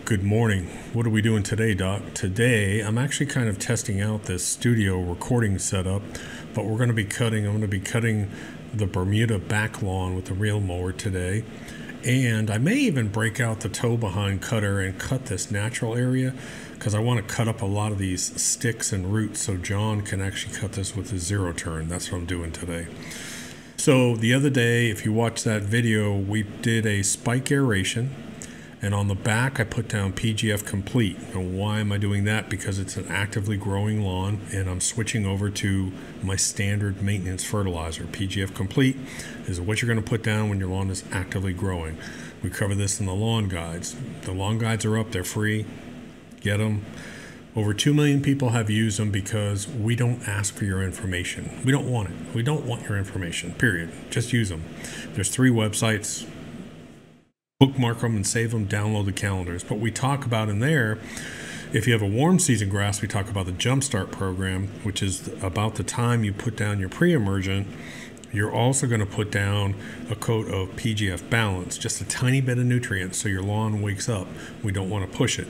Good morning. What are we doing today, Doc? Today, I'm actually kind of testing out this studio recording setup, but I'm going to be cutting the Bermuda back lawn with the reel mower today. And I may even break out the toe behind cutter and cut this natural area because I want to cut up a lot of these sticks and roots so John can actually cut this with his zero turn. That's what I'm doing today. So the other day, if you watch that video, we did a spike aeration. And on the back, I put down PGF Complete. And why am I doing that? Because it's an actively growing lawn, and I'm switching over to my standard maintenance fertilizer. PGF Complete is what you're going to put down when your lawn is actively growing. We cover this in the lawn guides. The lawn guides are up. They're free. Get them. Over 2 million people have used them because we don't ask for your information. We don't want it. We don't want your information, period. Just use them. There's 3 websites. Bookmark them and save them, download the calendars. But we talk about in there, if you have a warm season grass, we talk about the Jumpstart program, which is about the time you put down your pre-emergent. You're also going to put down a coat of PGF Balance, just a tiny bit of nutrients so your lawn wakes up. We don't want to push it.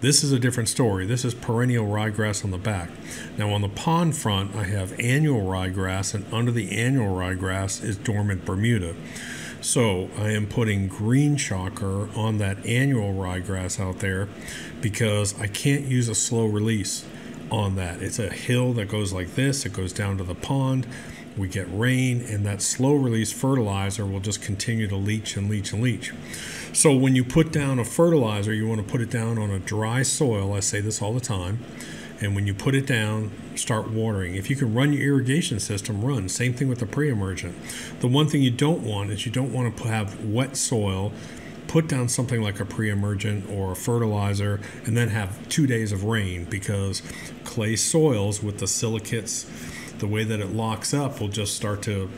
This is a different story. This is perennial ryegrass on the back. Now on the pond front, I have annual ryegrass, and under the annual ryegrass is dormant Bermuda. So I am putting green shocker on that annual ryegrass out there because I can't use a slow release on that. It's a hill that goes like this. It goes down to the pond. We get rain, and that slow release fertilizer will just continue to leach and leach and leach. So when you put down a fertilizer, you want to put it down on a dry soil. I say this all the time. And when you put it down, start watering. If you can run your irrigation system, run. Same thing with the pre-emergent. The one thing you don't want is you don't want to have wet soil. Put down something like a pre-emergent or a fertilizer and then have 2 days of rain, because clay soils with the silicates, the way that it locks up, will just start to,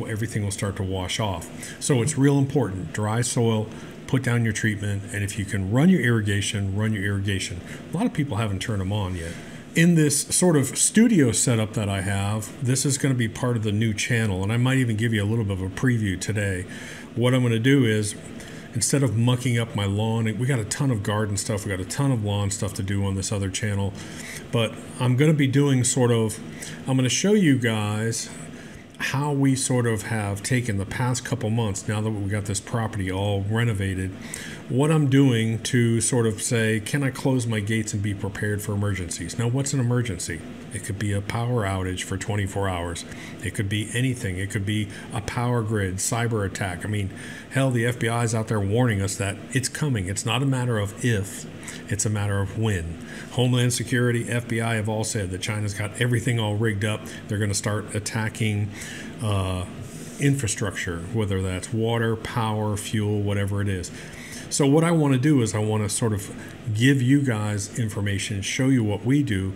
everything will start to wash off. So it's real important. Dry soil, put down your treatment, and if you can run your irrigation, run your irrigation. A lot of people haven't turned them on yet. In this sort of studio setup that I have, this is going to be part of the new channel, and I might even give you a little bit of a preview today. What I'm going to do is, instead of mucking up my lawn, we got a ton of garden stuff, we got a ton of lawn stuff to do on this other channel, but I'm going to be doing I'm going to show you guys how we sort of have taken the past couple months, now that we got this property all renovated, what I'm doing to sort of say, can I close my gates and be prepared for emergencies? Now, what's an emergency? It could be a power outage for 24 hours. It could be anything. It could be a power grid, cyber attack. I mean, hell, the FBI is out there warning us that it's coming. It's not a matter of if, it's a matter of when. Homeland Security, FBI have all said that China's got everything all rigged up. They're going to start attacking infrastructure, whether that's water, power, fuel, whatever it is. So what I want to do is I want to sort of give you guys information, show you what we do.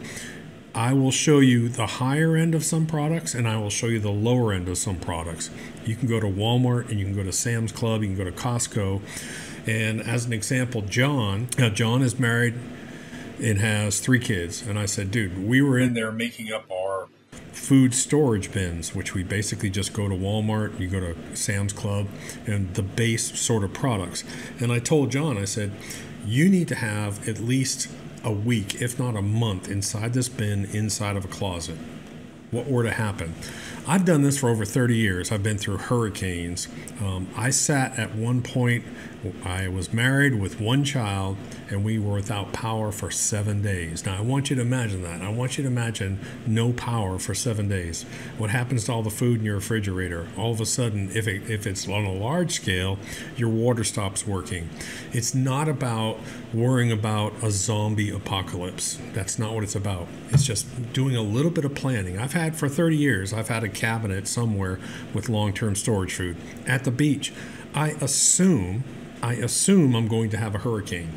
I will show you the higher end of some products, and I will show you the lower end of some products. You can go to Walmart, and you can go to Sam's Club, you can go to Costco. And as an example, John is married and has 3 kids. And I said, dude, we were in there making up our food storage bins, which we basically just go to Walmart, you go to Sam's Club, and the base sort of products. And I told John, I said, you need to have at least a week, if not a month, inside this bin, inside of a closet. What were to happen? I've done this for over 30 years. I've been through hurricanes. I sat at one point, I was married with 1 child, and we were without power for 7 days. Now, I want you to imagine that. I want you to imagine no power for 7 days. What happens to all the food in your refrigerator? All of a sudden, if it's on a large scale, your water stops working. It's not about worrying about a zombie apocalypse. That's not what it's about. It's just doing a little bit of planning. For 30 years, I've had a cabinet somewhere with long-term storage food. At the beach, I assume I'm going to have a hurricane.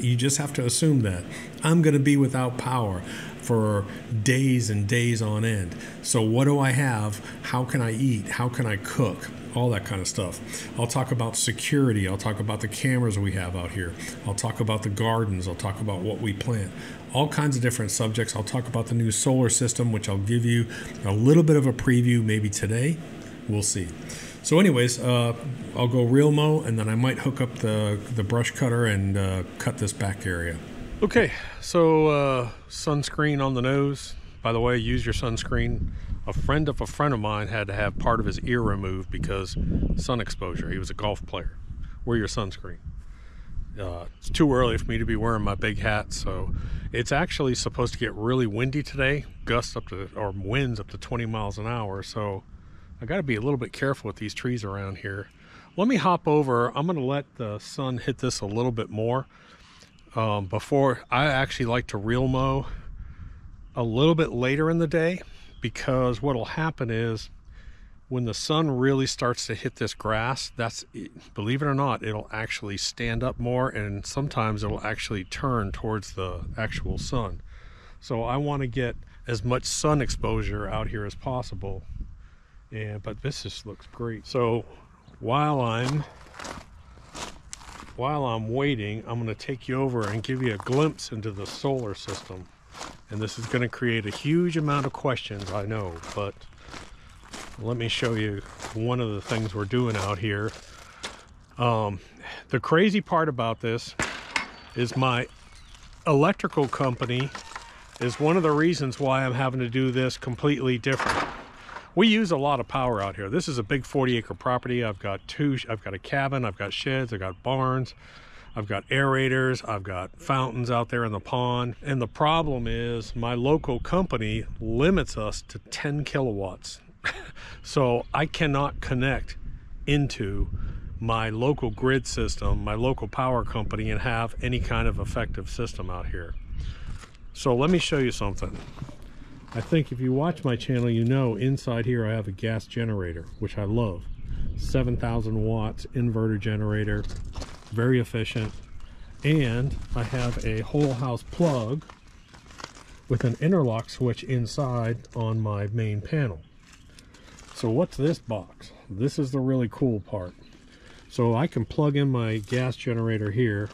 You just have to assume that. I'm going to be without power for days and days on end. So what do I have? How can I eat? How can I cook? All that kind of stuff. I'll talk about security. I'll talk about the cameras we have out here. I'll talk about the gardens. I'll talk about what we plant. All kinds of different subjects. I'll talk about the new solar system, which I'll give you a little bit of a preview maybe today. We'll see. So anyways, I'll go real mow, and then I might hook up the brush cutter and cut this back area. Okay, so sunscreen on the nose. By the way, use your sunscreen. A friend of mine had to have part of his ear removed because sun exposure. He was a golf player. Wear your sunscreen. It's too early for me to be wearing my big hat, so it's actually supposed to get really windy today. Gusts up to, or winds up to 20 miles an hour, so I got to be a little bit careful with these trees around here. Let me hop over. I'm going to let the sun hit this a little bit more. Before, I actually like to reel mow a little bit later in the day, because what'll happen is when the sun really starts to hit this grass, believe it or not, it'll actually stand up more, and sometimes it'll actually turn towards the actual sun. So I want to get as much sun exposure out here as possible. But this just looks great. So while I'm waiting, I'm going to take you over and give you a glimpse into the solar system. And this is going to create a huge amount of questions, I know, but let me show you one of the things we're doing out here. The crazy part about this is my electrical company is one of the reasons why I'm having to do this completely different. We use a lot of power out here. This is a big 40-acre property. I've got a cabin, I've got sheds, I've got barns, I've got aerators, I've got fountains out there in the pond. And the problem is my local company limits us to 10 kilowatts. So I cannot connect into my local grid system, my local power company, and have any kind of effective system out here. So let me show you something. I think if you watch my channel, you know inside here I have a gas generator, which I love. 7,000 watts inverter generator, very efficient. And I have a whole house plug with an interlock switch inside on my main panel. So what's this box? This is the really cool part. So I can plug in my gas generator here,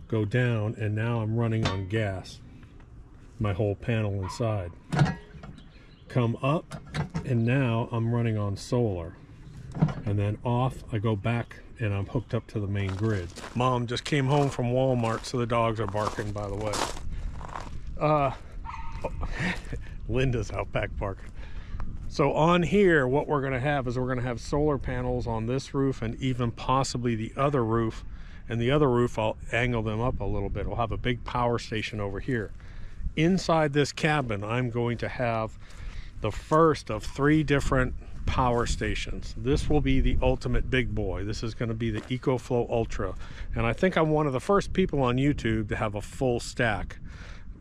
go down, and now I'm running on gas. My whole panel inside. Come up, and now I'm running on solar. And then off, I go back, and I'm hooked up to the main grid. Mom just came home from Walmart, so the dogs are barking, by the way. Linda's out back barking. So on here, what we're gonna have is we're gonna have solar panels on this roof and even possibly the other roof. And the other roof, I'll angle them up a little bit. We'll have a big power station over here. Inside this cabin, I'm going to have the first of 3 different power stations. This will be the ultimate big boy. This is going to be the EcoFlow Ultra. And I think I'm one of the first people on YouTube to have a full stack.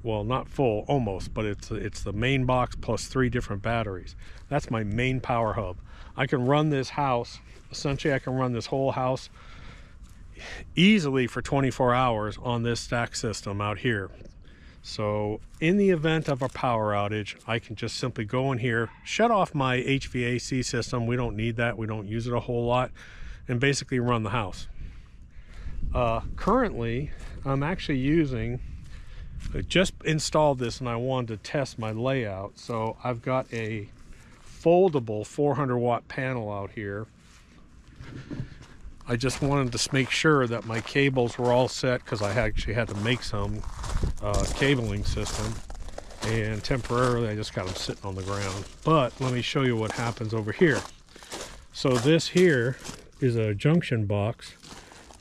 Well, not full, almost, but it's the main box plus 3 different batteries. That's my main power hub. I can run this house, essentially I can run this whole house easily for 24 hours on this stack system out here. So in the event of a power outage, I can just simply go in here, shut off my HVAC system. We don't need that. We don't use it a whole lot, and basically run the house. Currently, I'm actually using, I just installed this and I wanted to test my layout. So I've got a foldable 400 watt panel out here. I just wanted to make sure that my cables were all set, because I actually had to make some cabling system, and temporarily I just got them sitting on the ground. But let me show you what happens over here. So this here is a junction box.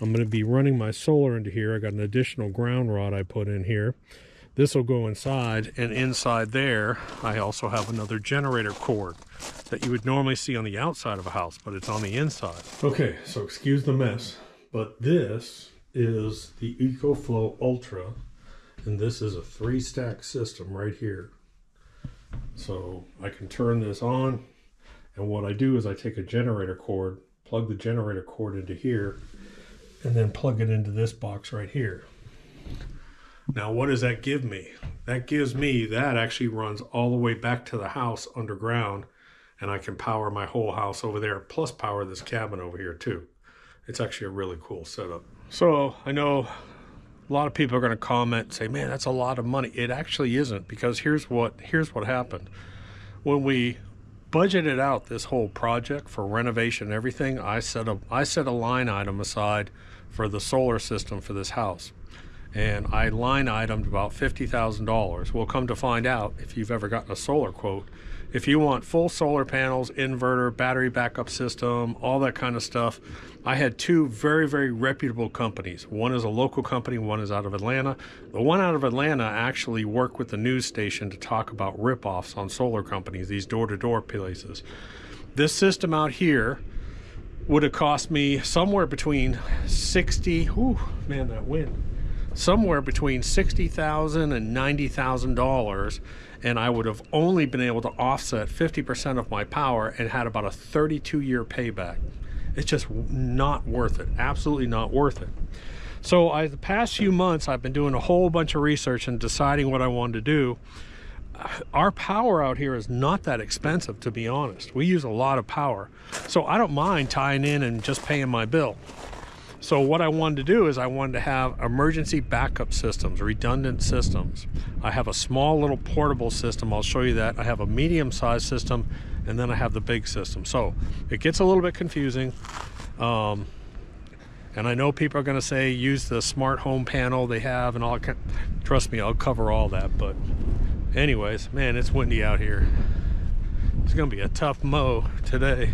I'm going to be running my solar into here. I got an additional ground rod I put in here. This will go inside, and inside there I also have another generator cord that you would normally see on the outside of a house, but it's on the inside. Okay, so excuse the mess, but this is the EcoFlow Ultra, and this is a 3-stack system right here. So I can turn this on, and what I do is I take a generator cord, plug the generator cord into here, and then plug it into this box right here. Now, what does that give me? That gives me, that actually runs all the way back to the house underground, and I can power my whole house over there, plus power this cabin over here too. It's actually a really cool setup. So I know a lot of people are going to comment and say, man, that's a lot of money. It actually isn't, because here's what happened. When we budgeted out this whole project for renovation and everything. I set a line item aside for the solar system for this house, and I line itemed about $50,000. Well, come to find out, if you've ever gotten a solar quote, if you want full solar panels, inverter, battery backup system, all that kind of stuff, I had two very, very reputable companies. One is a local company, one is out of Atlanta. The one out of Atlanta actually worked with the news station to talk about rip-offs on solar companies, these door-to-door places. This system out here would have cost me somewhere between somewhere between $60,000 and $90,000, and I would have only been able to offset 50% of my power and had about a 32-year payback. It's just not worth it. Absolutely not worth it. So the past few months, I've been doing a whole bunch of research and deciding what I wanted to do. Our power out here is not that expensive, to be honest. We use a lot of power. So I don't mind tying in and just paying my bill. So what I wanted to do is I wanted to have emergency backup systems, redundant systems. I have a small little portable system. I'll show you that. I have a medium-sized system, and then I have the big system. So it gets a little bit confusing. And I know people are going to say use the smart home panel they have and all. Trust me, I'll cover all that. But anyways, man, it's windy out here. It's going to be a tough mow today.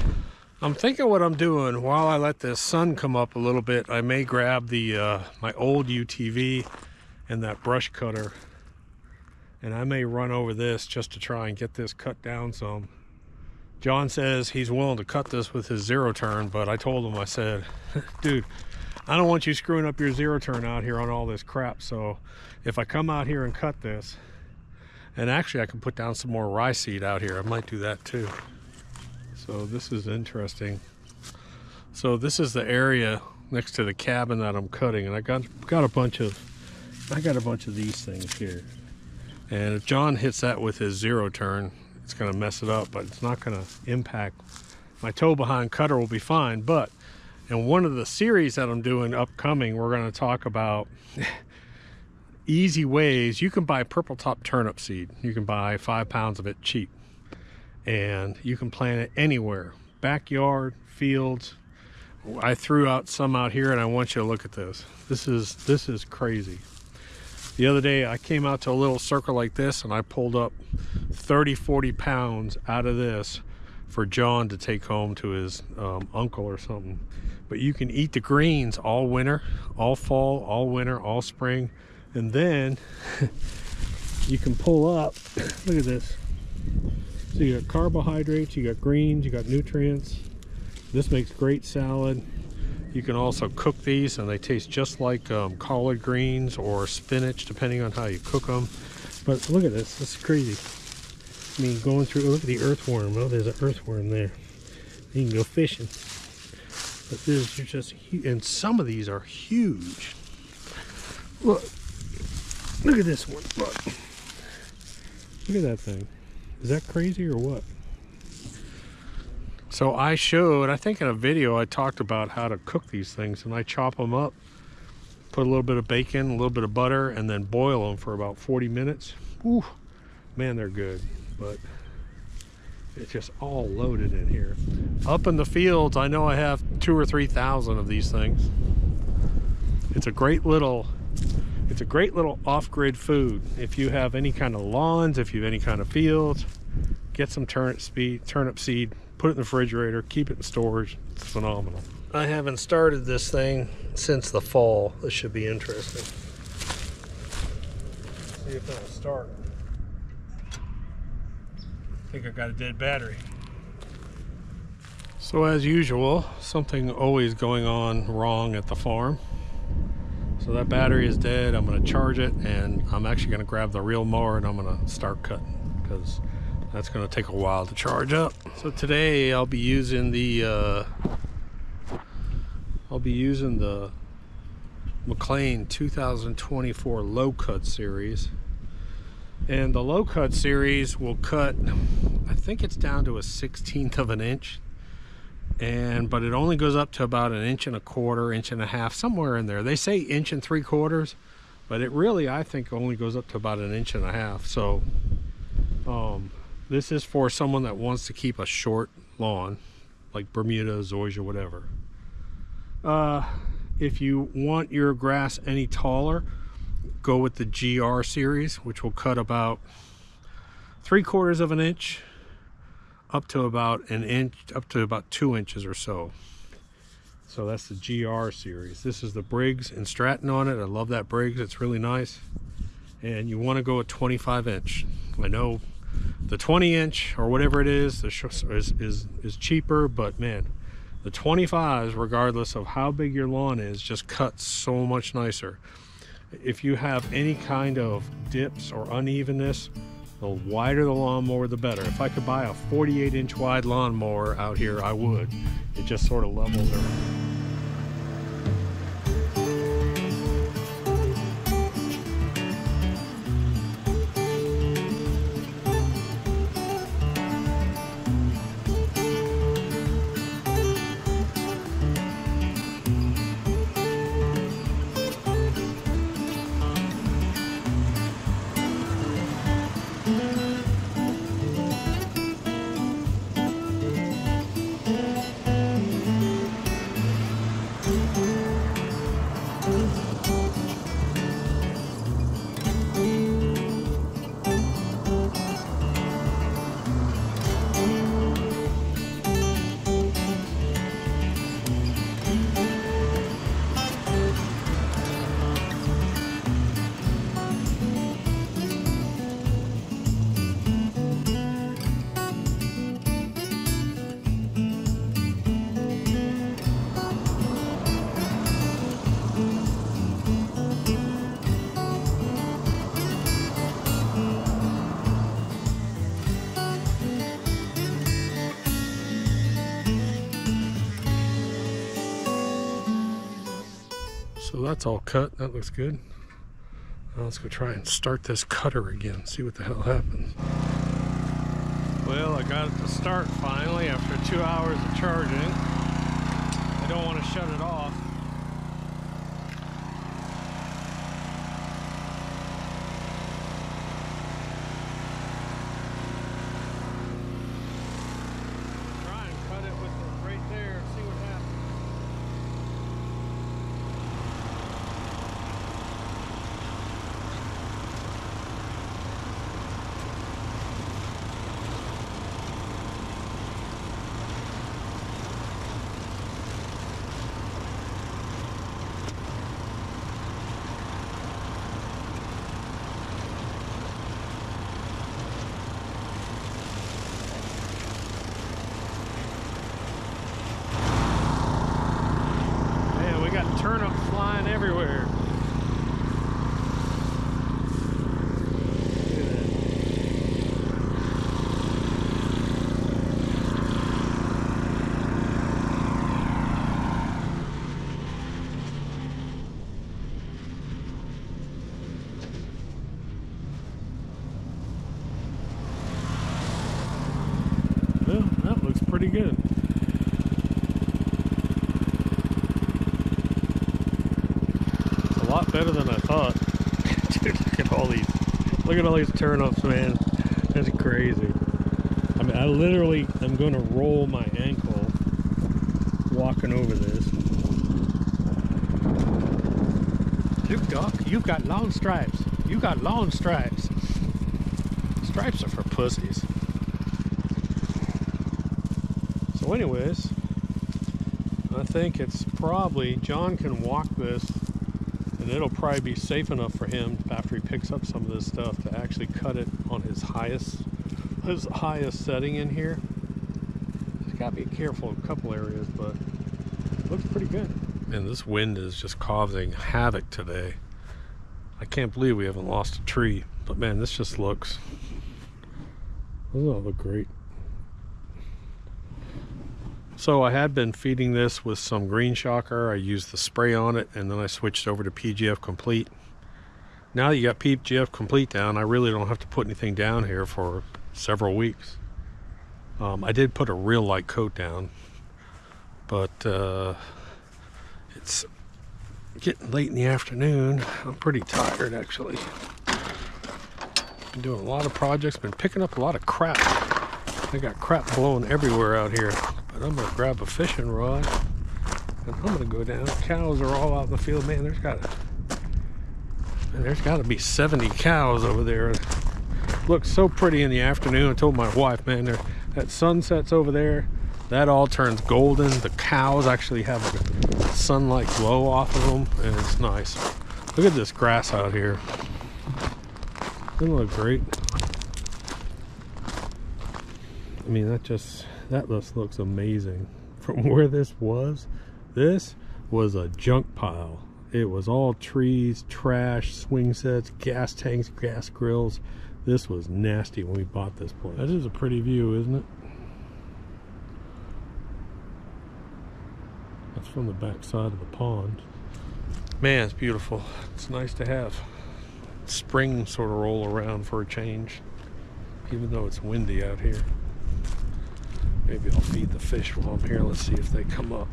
I'm thinking what I'm doing while I let this sun come up a little bit, I may grab the my old UTV and that brush cutter, and I may run over this just to try and get this cut down some. John says he's willing to cut this with his zero turn, but I told him, I said, dude, I don't want you screwing up your zero turn out here on all this crap. So if I come out here and cut this, and actually I can put down some more rye seed out here, I might do that too. So this is interesting. So this is the area next to the cabin that I'm cutting, and I got a bunch of these things here. And if John hits that with his zero turn, it's going to mess it up, but it's not going to impact. My toe behind cutter will be fine. But in one of the series that I'm doing upcoming, we're going to talk about easy ways. You can buy purple top turnip seed. You can buy 5 pounds of it cheap, and you can plant it anywhere, backyard, fields. I threw out some out here, and I want you to look at this. This is crazy. The other day I came out to a little circle like this, and I pulled up 30-40 pounds out of this for John to take home to his uncle or something. But you can eat the greens all winter, all fall, all winter, all spring, and then you can pull up. Look at this. So you got carbohydrates, you got greens, you got nutrients. This makes great salad. You can also cook these, and they taste just like collard greens or spinach, depending on how you cook them. But look at this. This is crazy. I mean, going through, look at the earthworm. Oh, there's an earthworm there. You can go fishing. But this is just huge, and some of these are huge. Look at this one. Look at that thing. Is that crazy or what? So I showed, I think in a video I talked about how to cook these things, and I chop them up, put a little bit of bacon, a little bit of butter, and then boil them for about 40 minutes. Ooh, man, they're good. But it's just all loaded in here. Up in the fields, I know I have 2,000 or 3,000 of these things. It's a great little off-grid food. If you have any kind of lawns, if you have any kind of fields, get some turnip seed, put it in the refrigerator, keep it in storage. It's phenomenal. I haven't started this thing since the fall. This should be interesting. See if that'll start. I think I got a dead battery. So as usual, something always going on wrong at the farm. So that battery is dead. I'm going to charge it, and I'm actually going to grab the real mower and I'm going to start cutting, because that's going to take a while to charge up. So today I'll be using the McLean 2024 low cut series. And the low cut series will cut, I think it's down to a 1/16 of an inch. But it only goes up to about 1 1/4 inches, 1.5 inches, somewhere in there. They say 1 3/4 inches, but it really, I think, only goes up to about 1.5 inches. So This is for someone that wants to keep a short lawn, like Bermuda, zoysia, whatever. If you want your grass any taller, go with the GR series, which will cut about 3/4 of an inch up to about an inch, up to about 2 inches or so. So that's the GR series. This is the Briggs and Stratton on it. I love that Briggs, it's really nice. And you want to go at 25 inch. I know the 20 inch or whatever it is is cheaper, but man, the 25s, regardless of how big your lawn is, just cut so much nicer. If you have any kind of dips or unevenness, the wider the lawnmower, the better. If I could buy a 48-inch wide lawnmower out here, I would. It just sort of levels everything. So that's all cut. That looks good. Now let's go try and start this cutter again, see what the hell happens. Well, I got it to start finally after 2 hours of charging. I don't want to shut it off. Try and cut it with it right there and see what happens. Turnips flying everywhere. Well, that looks pretty good. A lot better than I thought. Dude, look at all these turnips, man. That's crazy. I mean, I literally am going to roll my ankle walking over this. Dude, Doc, you've got long stripes. You got long stripes. Stripes are for pussies. So anyways, I think it's probably, John can walk this and it'll probably be safe enough for him after he picks up some of this stuff to actually cut it on his highest setting in here. Just gotta be careful in a couple areas, but it looks pretty good. Man, this wind is just causing havoc today. I can't believe we haven't lost a tree, but man, this just looks, doesn't that look great? So I had been feeding this with some green shocker. I used the spray on it, and then I switched over to PGF Complete. Now that you got PGF Complete down, I really don't have to put anything down here for several weeks. I did put a real light coat down, but it's getting late in the afternoon. I'm pretty tired, actually. Been doing a lot of projects, been picking up a lot of crap. I got crap blowing everywhere out here. But I'm gonna grab a fishing rod and I'm gonna go down. Cows are all out in the field. Man, there's gotta be 70 cows over there. Looks so pretty in the afternoon. I told my wife, man, that sunset's over there. That all turns golden. The cows actually have a sunlight glow off of them, and it's nice. Look at this grass out here. Doesn't it look great? I mean, that just looks amazing. From where this was a junk pile. It was all trees, trash, swing sets, gas tanks, gas grills. This was nasty when we bought this place. That is a pretty view, isn't it? That's from the back side of the pond. Man, it's beautiful. It's nice to have spring sort of roll around for a change, even though it's windy out here. Maybe I'll feed the fish while I'm here. Let's see if they come up.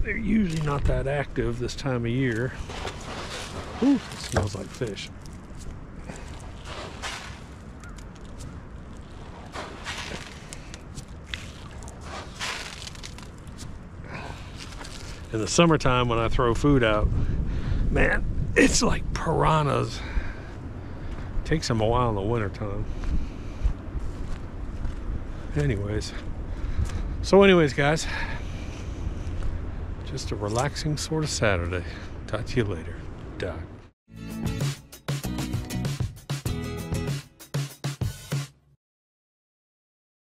They're usually not that active this time of year. Ooh, it smells like fish. In the summertime when I throw food out, man, it's like piranhas. Takes them a while in the wintertime. Anyways, guys, just a relaxing sort of Saturday. Talk to you later. Doc.